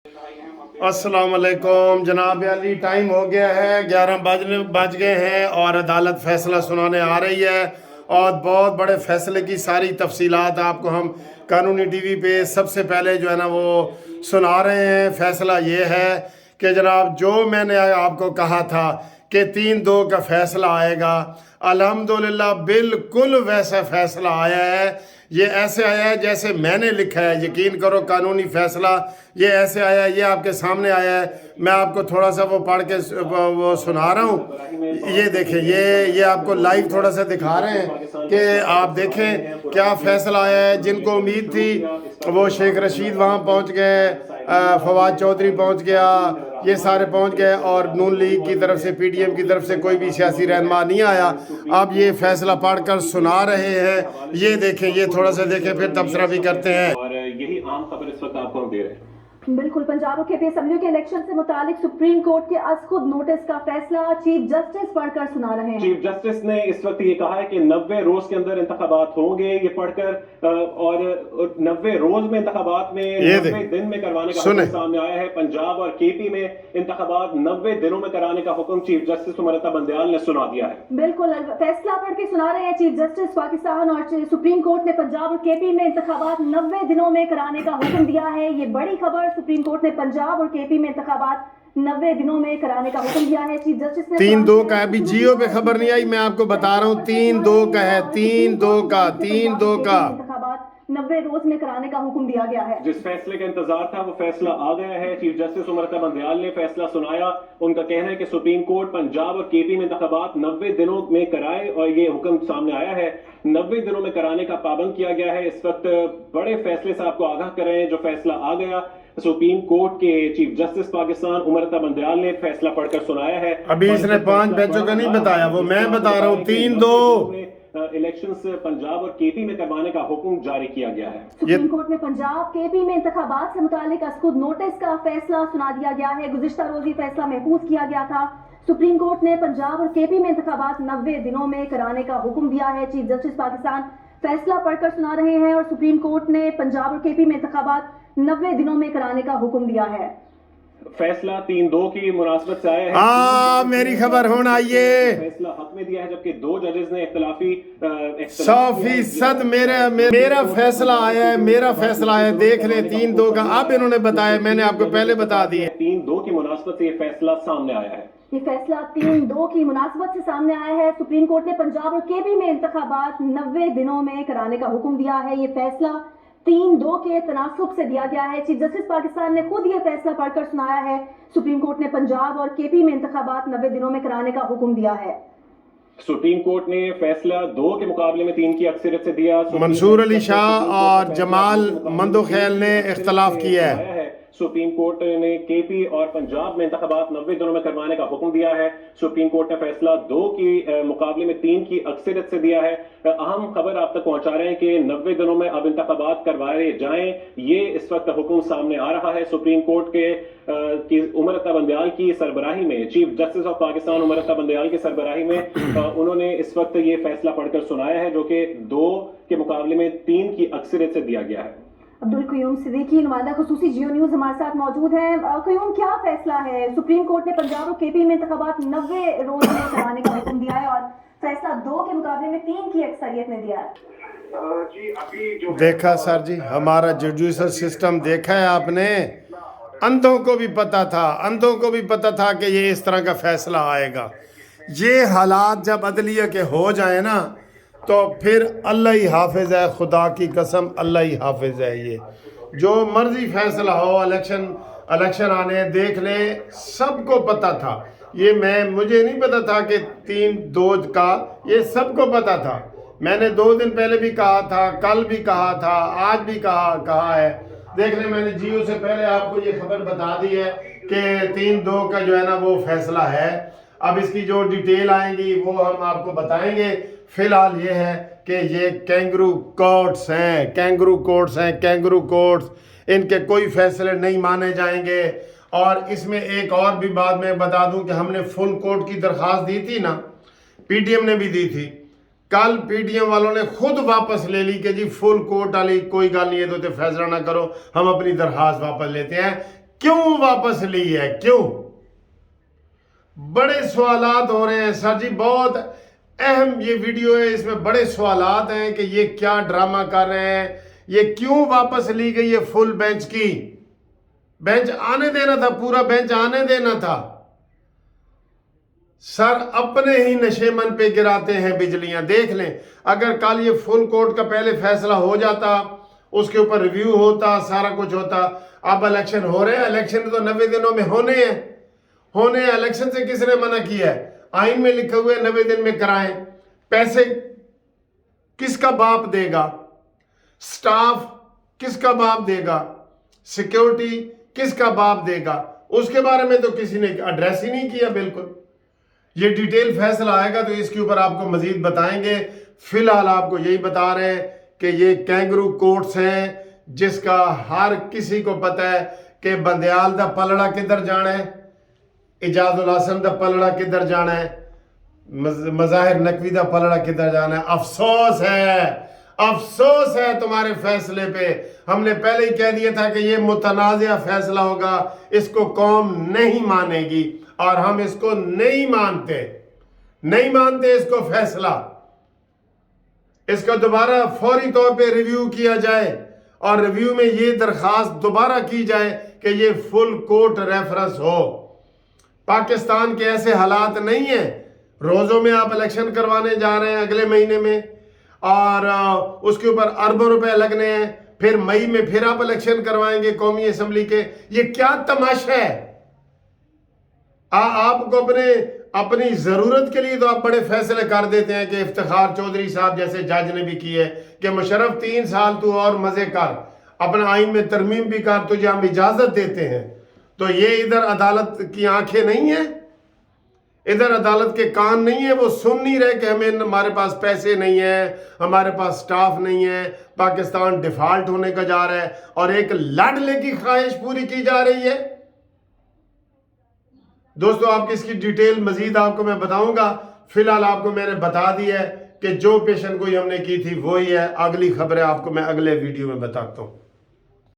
अस्सलाम वालेकुम जनाब अली, टाइम हो गया है 11 बज गए हैं और अदालत फ़ैसला सुनाने आ रही है और बहुत बड़े फ़ैसले की सारी तफसीलात आपको हम कानूनी टीवी पे सबसे पहले जो है ना वो सुना रहे हैं। फ़ैसला ये है कि जनाब जो मैंने आपको कहा था कि 3-2 का फ़ैसला आएगा, अल्हम्दुलिल्लाह बिल्कुल वैसा फ़ैसला आया है। ये ऐसे आया है जैसे मैंने लिखा है, यकीन करो कानूनी फ़ैसला ये ऐसे आया है, ये आपके सामने आया है। मैं आपको थोड़ा सा वो पढ़ के वो सुना रहा हूँ। ये देखें, ये आपको लाइव थोड़ा सा दिखा रहे हैं कि आप देखें क्या फ़ैसला आया है। जिनको उम्मीद थी वो शेख रशीद वहाँ पहुँच गए, फवाद चौधरी पहुँच गया, ये सारे पहुंच गए और नून लीग की तरफ से पीटीएम की तरफ से कोई भी सियासी रहनुमा नहीं आया। अब ये फैसला पढ़कर सुना रहे हैं। ये देखें, ये थोड़ा सा देखें फिर तबसरा भी करते हैं। और यही आम खबर इस वक्त आपको हम दे रहे हैं। बिल्कुल, पंजाब और केपी असेंबली के इलेक्शन से मुतालिक सुप्रीम कोर्ट के आज खुद नोटिस का फैसला चीफ जस्टिस पढ़कर सुना रहे हैं। चीफ जस्टिस ने इस वक्त ये कहा है कि 90 रोज के अंदर इंतखाबात होंगे, ये पढ़कर और 90 रोज में इंतखाबात में 90 दिन में करवाने का हुक्म सामने आया है। पंजाब और केपी में इंतखाबात 90 दिनों में कराने का हुक्म चीफ जस्टिस उमरता बंदयाल ने सुना दिया है। बिल्कुल, फैसला पढ़ के सुना रहे हैं चीफ जस्टिस। पाकिस्तान और सुप्रीम कोर्ट ने पंजाब और केपी में इंतखाबात 90 दिनों में कराने का हुक्म दिया है। ये बड़ी खबर, सुप्रीम कोर्ट ने पंजाब और केपी में इंतखाबात 90 दिनों में कराने का हुक्म दिया है। चीफ जस्टिस ने 3-2 का है, अभी जियो पे खबर नहीं आई, मैं आपको बता रहा हूँ 3-2 का है, 3-2 का इंतखाबात 90 रोज में कराने का हुक्म दिया गया है। जिस फैसले का इंतजार था वो फैसला आ गया है। चीफ जस्टिस उमरता बंदयाल ने फैसला सुनाया। उनका कहना है कि सुप्रीम कोर्ट पंजाब और केपी में इंतखाबात 90 दिनों में कराए और ये हुक्म सामने आया है। 90 दिनों में कराने का पाबंद किया गया है। इस वक्त बड़े फैसले से आपको आगाह कर रहे हैं। जो फैसला आ गया सुप्रीम कोर्ट के चीफ जस्टिस पाकिस्तान उमरता बंदयाल ने फैसला पढ़कर सुनाया है। अभी इसने 5 बैचों का नहीं बताया, वो मैं बता रहा हूँ 3-2 इलेक्शंस पंजाब और केपी में करवाने का हुक्म जारी किया गया है। सुप्रीम कोर्ट में पंजाब केपी में इंतखाबात से मुतालिक खुद नोटिस का फैसला सुना दिया गया है। गुज़िश्ता रोजी फैसला महफूज किया गया था। सुप्रीम कोर्ट ने पंजाब और केपी में इंतखाबात 90 दिनों में कराने का हुक्म दिया है। चीफ जस्टिस पाकिस्तान फैसला पढ़कर सुना रहे हैं और सुप्रीम कोर्ट ने पंजाब और केपी में इंतखाबात 90 दिनों में कराने का हुक्म दिया है। फैसला 3-2 की मुनासबत से आया है। मेरी खबर होना ये फैसला हक में दिया है, जबकि 2 जजेस ने इख्तलाफी 100% मेरा फैसला आया है, मेरा फैसला है। देख ले 3-2 का अब इन्होंने बताया, मैंने आपको पहले बता दिए। 3-2 की मुनासबत से ये फैसला सामने आया है। ये फैसला 3-2 की मुनासबत से सामने आया है। सुप्रीम कोर्ट ने पंजाब और केपी में इंतखाबात 90 दिनों में कराने का हुक्म दिया है। ये फैसला 3-2 के तनासुब से दिया गया है। चीफ जस्टिस पाकिस्तान ने खुद ये फैसला पढ़कर सुनाया है। सुप्रीम कोर्ट ने पंजाब और केपी में इंतखाबात 90 दिनों में कराने का हुक्म दिया है। सुप्रीम कोर्ट ने फैसला 2 के मुकाबले में 3 की अक्सरियत से दिया। मंसूर अली शाह और जमाल मंदोखेल ने इख्तलाफ किया है। सुप्रीम कोर्ट ने केपी और पंजाब में इंतखाबात 90 दिनों में करवाने का हुक्म दिया है। सुप्रीम कोर्ट ने फैसला 2 की मुकाबले में 3 की अक्सरियत से दिया है। अहम खबर आप तक पहुंचा रहे हैं कि 90 दिनों में अब इंतखाबात करवाए जाएं, ये इस वक्त हुक्म सामने आ रहा है। सुप्रीम कोर्ट के उमरता बंदयाल की सरबराही में, chief justice of Pakistan उमरता Bandial की सरबराही में उन्होंने इस वक्त ये फैसला पढ़कर सुनाया है, जो कि 2 के मुकाबले में 3 की अक्सरियत से दिया गया है। अब्दुल क़य्यूम सिद्दीकी नुमाइंदा खुसूसी जियो न्यूज़ हमारे साथ मौजूद हैं। क़य्यूम, क्या फैसला है? सुप्रीम कोर्ट ने पंजाब और केपी में इंतखाबात 90 रोज में कराने का हुक्म दिया है और फैसला 2 के मुकाबले में 3 की अक्सरियत ने दिया है। जी अभी जो देखा सर जी, हमारा जुडिशल सिस्टम देखा है आपने। अंधों को भी पता था, अंधों को भी पता था कि ये इस तरह का फैसला आएगा। ये हालात जब अदलिया के हो जाए ना तो फिर अल्लाह ही हाफिज़ है, खुदा की कसम अल्लाह ही हाफिज़ है। ये जो मर्जी फैसला हो, इलेक्शन आने देख ले, सबको पता था। ये मुझे नहीं पता था कि 3-2 का, ये सबको पता था। मैंने 2 दिन पहले भी कहा था, कल भी कहा था, आज भी कहा है। देख ले, मैंने जियो से पहले आपको ये खबर बता दी है कि 3-2 का जो है ना वो फैसला है। अब इसकी जो डिटेल आएंगी वो हम आपको बताएंगे। फिलहाल ये है कि ये कैंगरू कोर्ट्स हैं, कैंगरू कोर्ट्स, इनके कोई फैसले नहीं माने जाएंगे। और इसमें एक और भी बात मैं बता दूं कि हमने फुल कोर्ट की दरख्वास्त दी थी ना, पीटीएम ने भी दी थी। कल पीटीएम वालों ने खुद वापस ले ली कि जी फुल कोर्ट वाली कोई गल नहीं है, तो फैसला ना करो, हम अपनी दरख्वास्त वापस लेते हैं। क्यों वापस ली है, क्यों? बड़े सवालात हो रहे हैं सर जी, बहुत अहम ये वीडियो है, इसमें बड़े सवालात हैं कि ये क्या ड्रामा कर रहे हैं, ये क्यों वापस ली गई है फुल बेंच की? बेंच आने देना था, पूरा बेंच आने देना था। सर अपने ही नशेमन पे गिराते हैं बिजलियां। देख लें, अगर कल ये फुल कोर्ट का पहले फैसला हो जाता, उसके ऊपर रिव्यू होता, सारा कुछ होता। अब इलेक्शन हो रहे हैं, इलेक्शन तो 90 दिनों में होने हैं। इलेक्शन से किसने मना किया है? आइन में लिखे हुए 90 दिन में कराएं। पैसे किसका बाप देगा? स्टाफ किसका बाप देगा? सिक्योरिटी किसका बाप देगा? उसके बारे में तो किसी ने एड्रेस ही नहीं किया। बिल्कुल ये डिटेल फैसला आएगा तो इसके ऊपर आपको मजीद बताएंगे। फिलहाल आपको यही बता रहे हैं कि ये कैंगरू कोर्ट्स हैं, जिसका हर किसी को पता है कि बंदयाल दा पलड़ा किधर जाना है, इजाजुल हसन दा पलड़ा किधर जाना है, मज़ाहिर नकवी दा पलड़ा किधर जाना है। अफसोस है तुम्हारे फैसले पे। हमने पहले ही कह दिया था कि ये मुतनाज़िया फैसला होगा, इसको कौम नहीं मानेगी, और हम इसको नहीं मानते इसको फैसला। इसका दोबारा फौरी तौर पे रिव्यू किया जाए, और रिव्यू में ये दरखास्त दोबारा की जाए कि ये फुल कोर्ट रेफरेंस हो। पाकिस्तान के ऐसे हालात नहीं है, रोज़ों में आप इलेक्शन करवाने जा रहे हैं अगले महीने में, और उसके ऊपर अरबों रुपए लगने हैं, फिर मई में फिर आप इलेक्शन करवाएंगे कौमी असम्बली के। ये क्या तमाशा है? आपको अपनी जरूरत के लिए तो आप बड़े फैसले कर देते हैं कि इफ्तिखार चौधरी साहब जैसे जज ने भी किए कि मुशर्रफ 3 साल तू और मजे कर, अपना आइन में तरमीम भी कर, तुझे हम इजाजत देते हैं। तो ये इधर अदालत की आंखें नहीं है, इधर अदालत के कान नहीं है, वो सुन नहीं रहे कि हमारे पास पैसे नहीं है, हमारे पास स्टाफ नहीं है, पाकिस्तान डिफॉल्ट होने का जा रहा है, और एक लाडले की ख्वाहिश पूरी की जा रही है। दोस्तों आपकी इसकी डिटेल मजीद आपको मैं बताऊंगा। फिलहाल आपको मैंने बता दी है कि जो पेशन गोई हमने की थी वही है। अगली खबरें आपको मैं अगले वीडियो में बताता हूं।